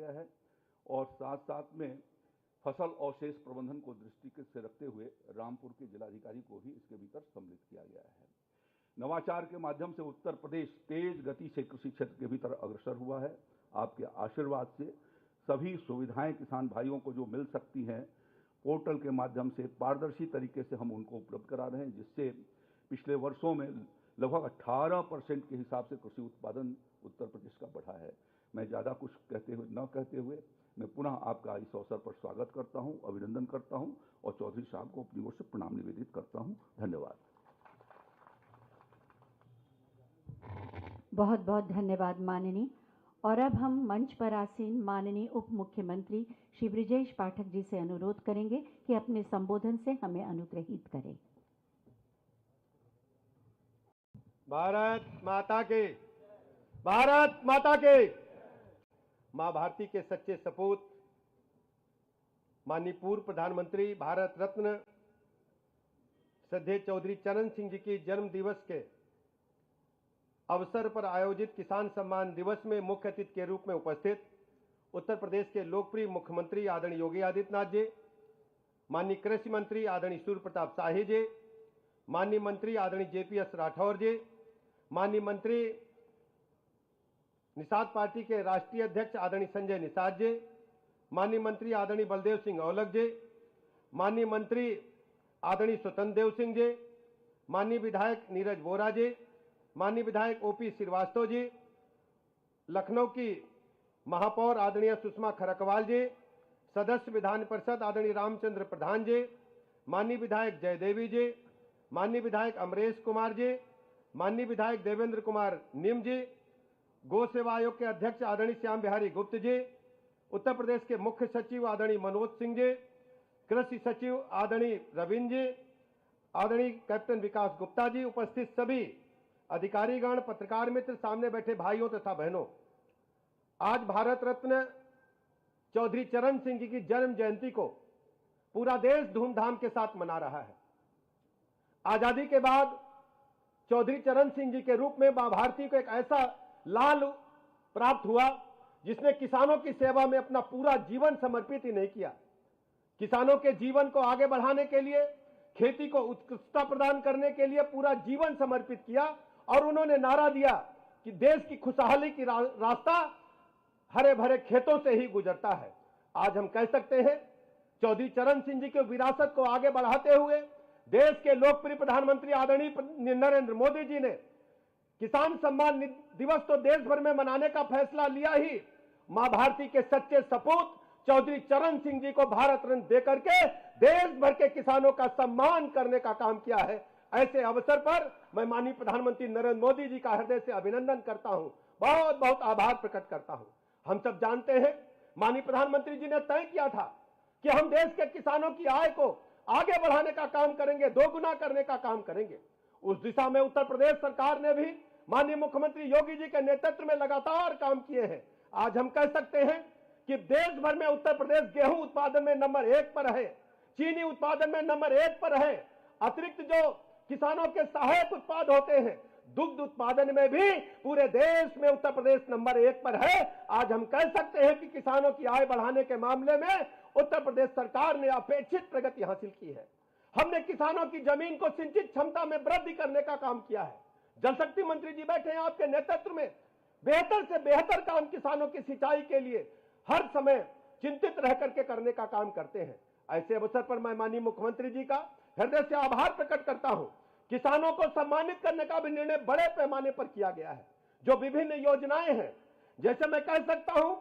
गया है और साथ साथ में फसल अवशेष प्रबंधन को दृष्टि से रखते हुए रामपुर के जिलाधिकारी को भी इसके भीतर सम्मिलित किया गया है। नवाचार के माध्यम से उत्तर प्रदेश तेज गति से कृषि क्षेत्र के भीतर अग्रसर हुआ है। आपके आशीर्वाद से सभी सुविधाएं किसान भाइयों को जो मिल सकती हैं पोर्टल के माध्यम से पारदर्शी तरीके से हम उनको उपलब्ध करा रहे हैं, जिससे पिछले वर्षों में लगभग 18% के हिसाब से कृषि उत्पादन उत्तर प्रदेश का बढ़ा है। मैं ज़्यादा कुछ न कहते हुए मैं पुनः आपका इस अवसर पर स्वागत करता हूं, अभिनंदन करता हूं और चौधरी साहब को अपनी ओर से प्रणाम निवेदित करता हूं। धन्यवाद। बहुत बहुत धन्यवाद माननीय। और अब हम मंच पर आसीन माननीय उप मुख्यमंत्री श्री ब्रिजेश पाठक जी से अनुरोध करेंगे कि अपने संबोधन से हमें अनुग्रहित करें। भारत माता के, भारत माता के। मां भारती के सच्चे सपूत माननीय पूर्व प्रधानमंत्री भारत रत्न श्रद्धेय चौधरी चरण सिंह जी की जन्म दिवस के अवसर पर आयोजित किसान सम्मान दिवस में मुख्य अतिथि के रूप में उपस्थित उत्तर प्रदेश के लोकप्रिय मुख्यमंत्री आदरणीय योगी आदित्यनाथ जी, माननीय कृषि मंत्री आदरणीय सूर्य प्रताप शाही जी, माननीय मंत्री आदरणीय JPS राठौर जी, माननीय मंत्री निषाद पार्टी के राष्ट्रीय अध्यक्ष आदरणीय संजय निषाद जी, माननीय मंत्री आदरणीय बलदेव सिंह औलख जी, माननीय मंत्री आदरणीय स्वतंत्र देव सिंह जी, माननीय विधायक नीरज वोरा जी, माननीय विधायक OP श्रीवास्तव जी, लखनऊ की महापौर आदरणीय सुषमा खरकवाल जी, सदस्य विधान परिषद आदरणीय रामचंद्र प्रधान जी, माननीय विधायक जयदेवी जी, माननीय विधायक अमरेश कुमार जी, माननीय विधायक देवेंद्र कुमार निम जी, गौ सेवा आयोग के अध्यक्ष आदरणीय श्याम बिहारी गुप्त जी, उत्तर प्रदेश के मुख्य सचिव आदरणीय मनोज सिंह जी, कृषि सचिव आदरणीय रविंद्र जी, आदरणीय कैप्टन विकास गुप्ता जी, उपस्थित सभी अधिकारीगण, पत्रकार मित्र, सामने बैठे भाइयों तथा बहनों, आज भारत रत्न चौधरी चरण सिंह जी की जन्म जयंती को पूरा देश धूमधाम के साथ मना रहा है। आजादी के बाद चौधरी चरण सिंह जी के रूप में मां भारती को एक ऐसा लाल प्राप्त हुआ जिसने किसानों की सेवा में अपना पूरा जीवन समर्पित ही नहीं किया। किसानों के जीवन को आगे बढ़ाने के लिए, खेती को उत्कृष्टता प्रदान करने के लिए पूरा जीवन समर्पित किया और उन्होंने नारा दिया कि देश की खुशहाली की रास्ता हरे भरे खेतों से ही गुजरता है। आज हम कह सकते हैं चौधरी चरण सिंह जी के विरासत को आगे बढ़ाते हुए देश के लोकप्रिय प्रधानमंत्री आदरणीय नरेंद्र मोदी जी ने किसान सम्मान दिवस तो देश भर में मनाने का फैसला लिया ही, मां भारती के सच्चे सपूत चौधरी चरण सिंह जी को भारत रत्न देकर के देश भर के किसानों का सम्मान करने का काम किया है। ऐसे अवसर पर मैं माननीय प्रधानमंत्री नरेंद्र मोदी जी का हृदय से अभिनंदन करता हूं, बहुत बहुत आभार प्रकट करता हूं। हम सब जानते हैं माननीय प्रधानमंत्री जी ने तय किया था कि हम देश के किसानों की आय को आगे बढ़ाने का काम करेंगे, दोगुना करने का काम करेंगे। उस दिशा में उत्तर प्रदेश सरकार ने भी माननीय मुख्यमंत्री योगी जी के नेतृत्व में लगातार काम किए हैं। आज हम कह सकते हैं कि देश भर में उत्तर प्रदेश गेहूं उत्पादन में नंबर 1 पर है, चीनी उत्पादन में नंबर 1 पर है। अतिरिक्त जो किसानों के सहायक उत्पाद होते हैं, दुग्ध उत्पादन में भी पूरे देश में उत्तर प्रदेश नंबर 1 पर है। आज हम कह सकते हैं कि किसानों की आय बढ़ाने के मामले में उत्तर प्रदेश सरकार ने अपेक्षित प्रगति हासिल की है। हमने किसानों की जमीन को सिंचित क्षमता में वृद्धि करने का काम किया है। जल शक्ति मंत्री जी बैठे हैं आपके नेतृत्व में, बेहतर से बेहतर काम किसानों की सिंचाई के लिए हर समय चिंतित रह करके करने का काम करते हैं। ऐसे अवसर पर मैं माननीय मुख्यमंत्री जी का हृदय से आभार प्रकट करता हूं। किसानों को सम्मानित करने का भी निर्णय बड़े पैमाने पर किया गया है। जो विभिन्न योजनाएं हैं, जैसे मैं कह सकता हूं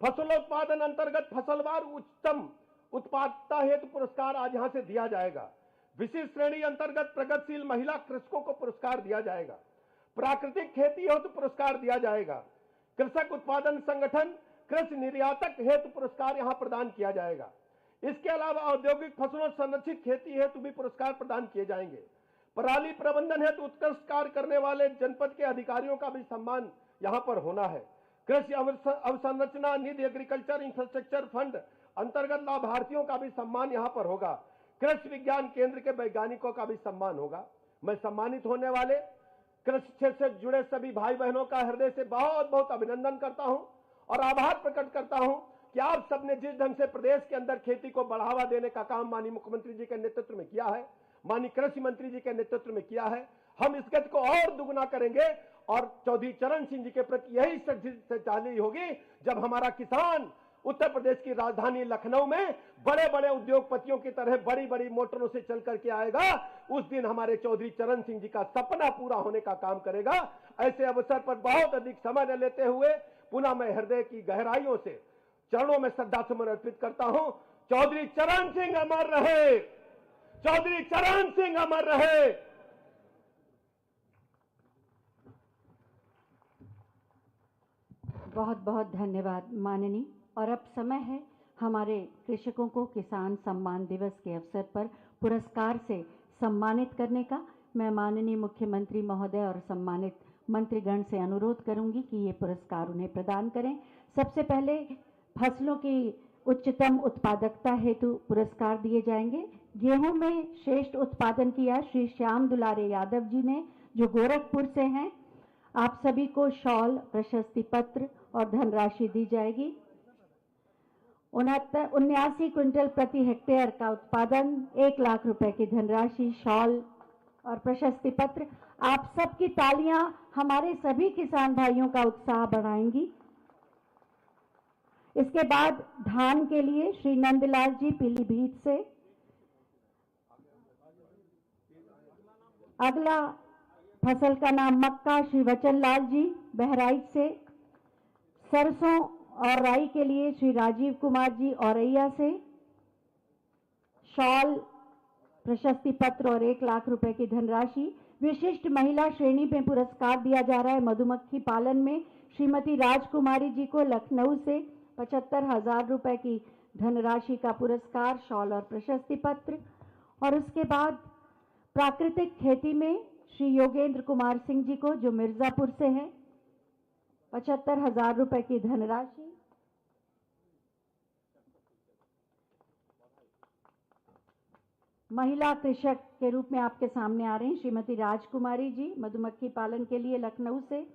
फसल उत्पादन अंतर्गत फसलवार उच्चतम उत्पादकता हेतु पुरस्कार आज यहां से दिया जाएगा। विशिष्ट श्रेणी अंतर्गत प्रगतिशील महिला कृषकों को पुरस्कार दिया जाएगा। प्राकृतिक खेती हेतु पुरस्कार दिया जाएगा। कृषक उत्पादन संगठन कृषि निर्यातक हेतु पुरस्कार यहां प्रदान किया जाएगा। इसके अलावा औद्योगिक फसलों संरक्षित खेती हेतु भी पुरस्कार प्रदान किए जाएंगे। पराली प्रबंधन हेतु उत्कृष्ट कार्य करने वाले जनपद के अधिकारियों का भी सम्मान यहां पर होना है। कृषि अवसंरचना निधि एग्रीकल्चर इंफ्रास्ट्रक्चर फंड अंतर्गत लाभार्थियों का भी सम्मान यहां पर होगा। कृषि विज्ञान केंद्र के वैज्ञानिकों का भी सम्मान होगा। मैं सम्मानित होने वाले कृषि क्षेत्र से जुड़े सभी भाई बहनों का हृदय से बहुत बहुत अभिनंदन करता हूं और आभार प्रकट करता हूं कि आप सबने जिस ढंग से प्रदेश के अंदर खेती को बढ़ावा देने का काम माननीय मुख्यमंत्री जी के नेतृत्व में किया है, माननीय कृषि मंत्री जी के नेतृत्व में किया है, हम इस गति को और दुगना करेंगे। और चौधरी चरण सिंह जी के प्रति यही श्रद्धांजलि होगी जब हमारा किसान उत्तर प्रदेश की राजधानी लखनऊ में बड़े बड़े उद्योगपतियों की तरह बड़ी बड़ी मोटरों से चल करके आएगा। उस दिन हमारे चौधरी चरण सिंह जी का सपना पूरा होने का काम करेगा। ऐसे अवसर पर बहुत अधिक समय न लेते हुए पुनः मैं हृदय की गहराइयों से चरणों में श्रद्धा सुमन अर्पित करता हूं। चौधरी चरण सिंह अमर रहे, चौधरी चरण सिंह अमर रहे। बहुत बहुत धन्यवाद माननीय। और अब समय है हमारे कृषकों को किसान सम्मान दिवस के अवसर पर पुरस्कार से सम्मानित करने का। मैं माननीय मुख्यमंत्री महोदय और सम्मानित मंत्रीगण से अनुरोध करूंगी कि ये पुरस्कार उन्हें प्रदान करें। सबसे पहले फसलों की उच्चतम उत्पादकता हेतु पुरस्कार दिए जाएंगे। गेहूं में श्रेष्ठ उत्पादन किया श्री श्याम दुलारे यादव जी ने, जो गोरखपुर से हैं। आप सभी को शॉल, प्रशस्ति पत्र और धनराशि दी जाएगी। 79 क्विंटल प्रति हेक्टेयर का उत्पादन, 1 लाख रुपए की धनराशि, शॉल और प्रशस्ति पत्र। आप सबकी तालियां हमारे सभी किसान भाइयों का उत्साह बढ़ाएंगी। इसके बाद धान के लिए श्री नंदलाल जी पीलीभीत से। अगला फसल का नाम मक्का श्री वचन लाल जी बहराइच से। सरसों और राई के लिए श्री राजीव कुमार जी औरैया से। शॉल, प्रशस्ति पत्र और 1 लाख रुपए की धनराशि। विशिष्ट महिला श्रेणी में पुरस्कार दिया जा रहा है मधुमक्खी पालन में श्रीमती राजकुमारी जी को लखनऊ से 75,000 रुपए की धनराशि का पुरस्कार, शॉल और प्रशस्ति पत्र। और उसके बाद प्राकृतिक खेती में श्री योगेंद्र कुमार सिंह जी को, जो मिर्जापुर से है, 75,000 रुपए की धनराशि। महिला कृषक के रूप में आपके सामने आ रही हैं श्रीमती राजकुमारी जी, मधुमक्खी पालन के लिए लखनऊ से।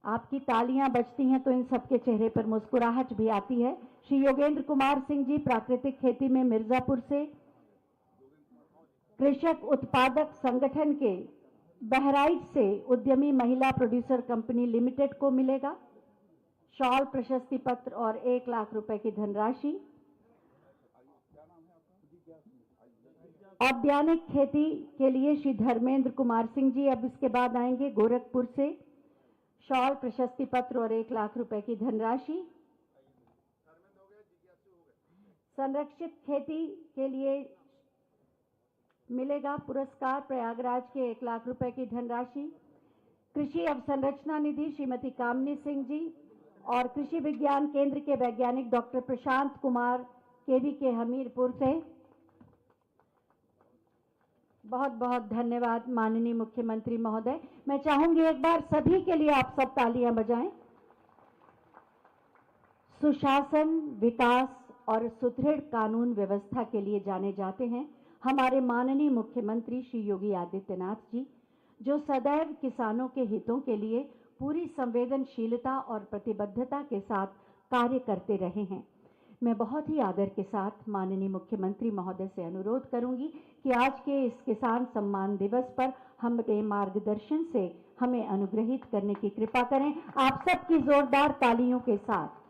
आपकी तालियां बजती हैं तो इन सबके चेहरे पर मुस्कुराहट भी आती है। श्री योगेंद्र कुमार सिंह जी प्राकृतिक खेती में मिर्जापुर से। कृषक उत्पादक संगठन के बहराइच से उद्यमी महिला प्रोड्यूसर कंपनी लिमिटेड को मिलेगा शॉल, प्रशस्ति पत्र और 1 लाख रुपए की धनराशि। औद्यानिक खेती के लिए श्री धर्मेंद्र कुमार सिंह जी अब इसके बाद आएंगे गोरखपुर से। शॉल, प्रशस्ति पत्र और 1 लाख रुपए की धनराशि। संरक्षित खेती के लिए मिलेगा पुरस्कार प्रयागराज के 1 लाख रुपए की धनराशि। कृषि अवसंरचना निधि श्रीमती कामनी सिंह जी और कृषि विज्ञान केंद्र के वैज्ञानिक डॉक्टर प्रशांत कुमार केवी के हमीरपुर से। बहुत बहुत धन्यवाद माननीय मुख्यमंत्री महोदय। मैं चाहूंगी एक बार सभी के लिए आप सब तालियां बजाएं। सुशासन, विकास और सुदृढ़ कानून व्यवस्था के लिए जाने जाते हैं हमारे माननीय मुख्यमंत्री श्री योगी आदित्यनाथ जी, जो सदैव किसानों के हितों के लिए पूरी संवेदनशीलता और प्रतिबद्धता के साथ कार्य करते रहे हैं। मैं बहुत ही आदर के साथ माननीय मुख्यमंत्री महोदय से अनुरोध करूंगी कि आज के इस किसान सम्मान दिवस पर हमारे मार्गदर्शन से हमें अनुग्रहित करने की कृपा करें। आप सबकी जोरदार तालियों के साथ